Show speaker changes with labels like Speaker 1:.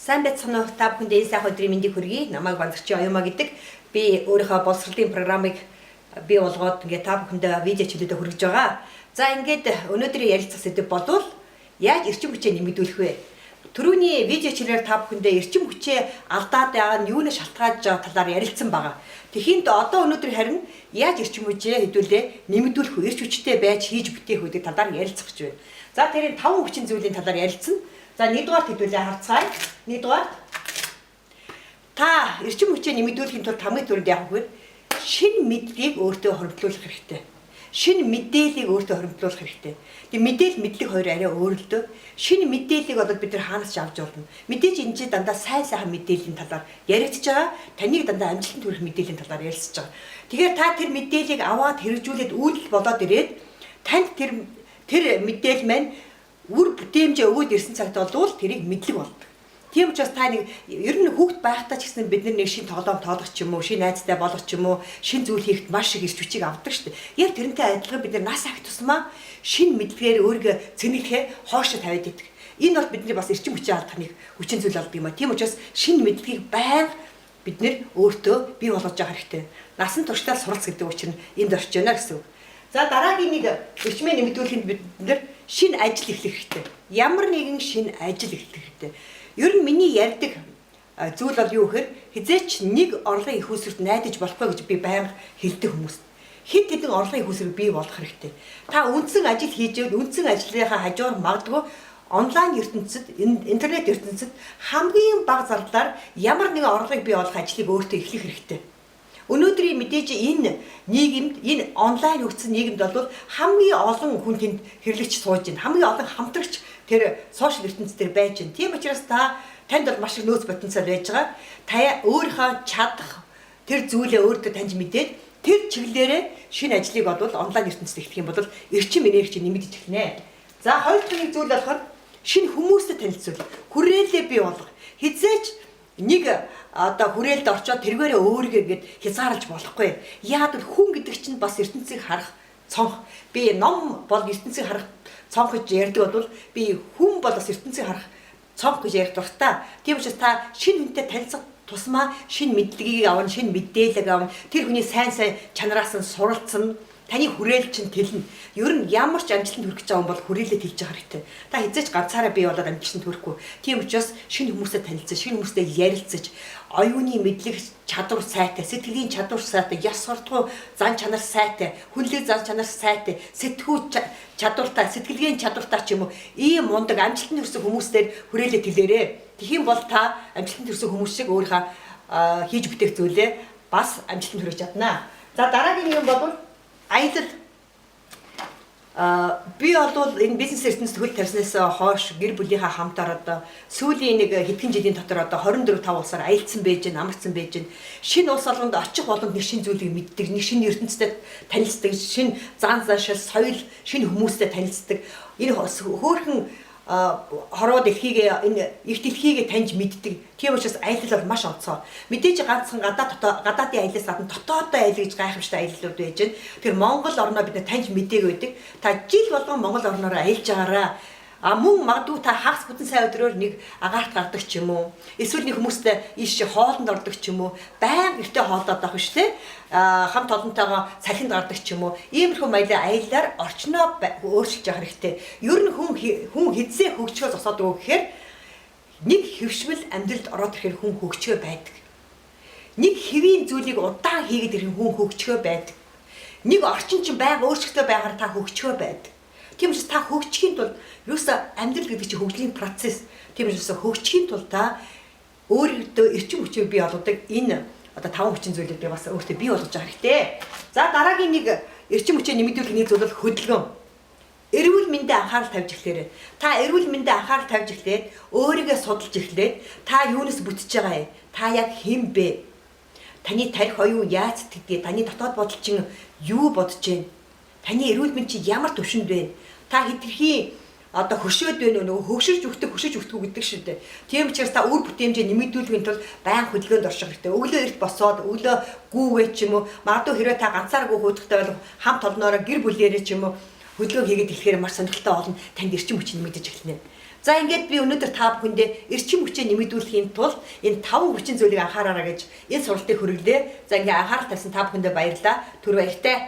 Speaker 1: Сайн байцгаана уу? Та бүхэнд энэ сайхан өдрийн мэндийг хүргэе. Намайг Банзарчин Оюума гэдэг. Би өөрийнхөө боловсролын программыг бий болгоод ингээд та бүхэндээ видео чөлөөдөө хүргэж байгаа. За ингээд өнөөдрийн ярилцах сэдэв болвол яаж эрчим хүчээ нэмэгдүүлэх вэ? Түрүүний видео чөлөөр та бүхэндээ эрчим хүчээ алдаад байгаа нь юунаас шалтгаалж байгаа талаар ярилцсан байгаа. Тэгэхин одоо өнөөдөр харин яаж эрчим хүчээ хэдүүлээ нэмэгдүүлэх вэ? Эрч хүчтэй байж хийж бүтээх үү гэдэг талаар ярилцах гэж байна. За тэрийн 5 хүчин зүйлийн талаар ярилцсан. За нэгдүгээр хэдүүлээ харцгаая. Нэгдүгээр та эрчим хүчээ нэмэгдүүлэхийн тулд хамгийн түрүүнд яах вэ? Шинэ мэдлэгийг өөртөө хоригдлуулах хэрэгтэй. Шинэ мэдээллийг өөртөө хоригдлуулах хэрэгтэй. Тэгээ мэдээлэл мэдлэг хоёр арай өөр л дөө. Шинэ мэдээллийг одоо бид нар хаанаас ч авч болно. Мэдээж энэ чинь дандаа сайхан мэдээллийн талаар яригдж байгаа. Таныг дандаа амжилтанд хүрэх мэдээллийн талаар ярилцж байгаа. Тэгэхээр та тэр мэдээллийг аваад хэрэгжүүлээд үйлдэл болоод ирээд танд тэр мэдээлэл маань үр бүтээмжээ өгөөд ирсэн цагт болвол тэрийг мэдлэг болдог. Тийм учраас та нэг ер нь хүүхд байхдаа ч гэсэн бид нэг шин тоглоом тоолох ч юм уу, шин найзтай болох ч юм уу, шин зүйл хийхэд маш их эрч хүчийг авдаг шүү дээ. Яг тэрнтэй адилхан бид нар нас ахт тусмаа шин мэдлэгээр өөрийгөө цэнэглэхээ хоошо тавиад идэг. Энэ бол бидний бас эрчим хүчээ алдахны хүчин зүйл болдог юм а. Тийм учраас шин мэдлэгийг байнга бид нэр өөртөө бий болгож явах хэрэгтэй. Насан туршдаа суралц гэдэг учраас энд орж байна гэсэн үг. За дараагийн нэг эрчмээ нэмэгдүүлэхэд бид нэр шин ажил эхлэх хэрэгтэй. Ямар нэгэн шин ажил эхлэх хэрэгтэй. Ер нь миний ярьдаг зүйл бол юу гэхээр хизээч нэг орлогын их үүсвэрт найдаж болохгүй гэж би байнга хэлдэг хүмүүст. Хэд хэдэн орлогын их үүсвэр бий болох хэрэгтэй. Та үндсэн ажил хийж байвал үндсэн ажлынхаа хажуугаар магадгүй онлайн ертөнцид, интернет ертөнцид хамгийн бага зардлаар ямар нэгэн орлогыг бий болох ажлыг өөртөө эхлэх хэрэгтэй. Өнөөдрийн мэдээж энэ нийгэмд, энэ онлайн хөгжсөн нийгэмд бол хамгийн олон хүн тэнд хэрэглэгч сууж байна. Хамгийн олон хамтрагч тэр сошиал ертөнцийн дээр байж байна. Тийм учраас танд бол маш их нөөц потенциал байж байгаа. Та өөрийнхөө чадах тэр зүйлээ өөртөө таньж мэдээд тэр чиглэлээрээ шинэ ажлыг бол онлайн ертөнцид эхлэх юм бол эрчим энерги нэмэгдэж эхнэ. За хоёр дахь зүйл болохоор шинэ хүмүүстэй танилцуул. Хүрээлээ бий болгох. Хизээч нэг одоо хүрээлд орчоод тэргээрээ өөрийгөө гээд хязгаарлаж болохгүй. Яад бол хүн гэдэг чинь бас ертөнцийг харах цонх. Би ном бол ертөнцийг харах цонх гэж ярьдаг бол би хүн бол бас ертөнцийг харах цонх гэж ярих дуртай. Тийм учраас та шинэ хүнтэй танилцах тусмаа шинэ мэдлэгийг авна, шинэ мэдээлэл авна. Тэр хүний сайн чанараас нь суралцсан. Таны хүрээл чинь тэлнэ. Ер нь ямар ч амжилтанд хүрэх гэж байгаа юм бол хүрээлээ тэлж байгаа хэрэгтэй. Та хизээч ганцаараа бий болоод амжилтанд хүрэхгүй. Тийм учраас шинэ хүмүүстэй танилцаж, шинэ хүмүүстэй ярилцаж, оюуны мэдлэг чадвар сайтай, сэтгэлийн чадвар сайтай, ёс суртахуун зан чанар сайтай, хүнлэг зан чанар сайтай, сэтгүү чадвартай, сэтгэлгээний чадвартай ч юм уу ийм мундаг амжилтанд хүрсэн хүмүүстээр хүрээлээ тэлээрээ. Тэгхийн бол та амжилтанд хүрсэн хүмүүс шиг өөрийнхөө хийж бүтээх зүйлээ бас амжилтанд хүргэж чаднаа. За дараагийн юм бол аялал. Би бол энэ бизнес ертөнцид хөл тавьснаас хойш гэр бүлийнхаа хамтаар одоо сүүлийн нэг хэдхэн жилийн дотор одоо 24-5 улсаар аялцсан байж гэн, амарцсан байж гэн. Шинэ улс олгонд очих болгонд нэг шинэ зүйлийг мэддэг, нэг шинэ ертөнцтэй танилцдаг, шинэ зан заншил, соёл, шинэ хүмүүстэй танилцдаг. Энэ хөөрхөн хороо дэлхийг энэ их дэлхийг таньж мэддэг. Тийм учраас аялал бол маш онцгой. Мэдээж ганцхан гадаадын аяллаас гадна дотоодын аялал гэж гайхамшигтай аяллууд байж байна. Тэр Монгол орноо бид таньж мэдээг байдаг. Та жил болгон Монгол орноор аялж байгаараа. Мөн магадгүй та хагас бүтэн сая өдрөөр нэг агаарт гардаг ч юм уу. Эсвэл нэг хүмүүстэй ийш хоолнд ордог ч юм уу. Баян гэртээ хоолдоод байх шүү дээ. Хамт олонтойгоо цахинд гардаг ч юм уу. Иймэрхүү маягаар аяллаар орчноо өөрчилж явах хэрэгтэй. Ер нь хүн хэзээ хөгжихөө зогсоодог гэхээр нэг хэвшмэл амьдралд ороод ирэхээр хүн хөгжихөө байдаг. Нэг хэвийн зүйлийг удаан хийгээд ирэхээр хүн хөгжихөө байдаг. Нэг орчин чинь байнга өөрчлөлтөө байгаар та хөгжихөө байдаг. Тийм учраас та хөгжихийн тулд юуса амьдрал гэдэг чинь хөгжлийн процесс. Тийм учраас хөгжихийн тулд та өөрөөдөө эрчим хүчийг бий болгодог энэ одоо 5 хүчин зүйлүүдээ бас өөртөө бий болгож байгаа хэрэгтэй. За дараагийн нэг эрчим хүчээ нэмэгдүүлэх нэг зүйл бол хөдөлгөөн. Эрүүл мэндэд анхаарал тавьж эхлээрэй. Та эрүүл мэндэд анхаарал тавьж эхлээд өөрийгөө судалж эхлээд та юунаас бүтэж байгаа юм? Та яг хэн бэ? Таны тарих оюун яаж сэтгэдэг? Таны дотоод бодол чинь юу бодож байна? Таны эрүүл мэнд чи ямар төвшөнд байна? Та хэтэрхий одоо хөшөөд байна нөгөө хөшөж өгтгүү гэдэг шүү дээ. Тийм учраас та үр бүтээмжээ нэмэгдүүлэхийн тулд баян хөдөлгөөнд орших хэрэгтэй. Өглөө эрт босоод өглөө гүүгээ ч юм уу, магадгүй хэрвээ та ганцаараа гүү хуудахтай бол хамт олноороо гэр бүлээрээ ч юм уу хөдөлгөөн хийгээд эхлэхээр маш сонирхолтой болно. Танд эрчим хүч нэмэгдэж эхэлнэ. За ингээд би өнөөдөр та бүхэндээ эрчим хүчээ нэмэгдүүлэхийн тулд энэ 5 хүчин зүйлийг анхаараарай гэж энэ сургалтыг хөрвөлээ. За ингээд анхаарал тавьсан та бүхэндээ баярлалаа. Түр баяртай.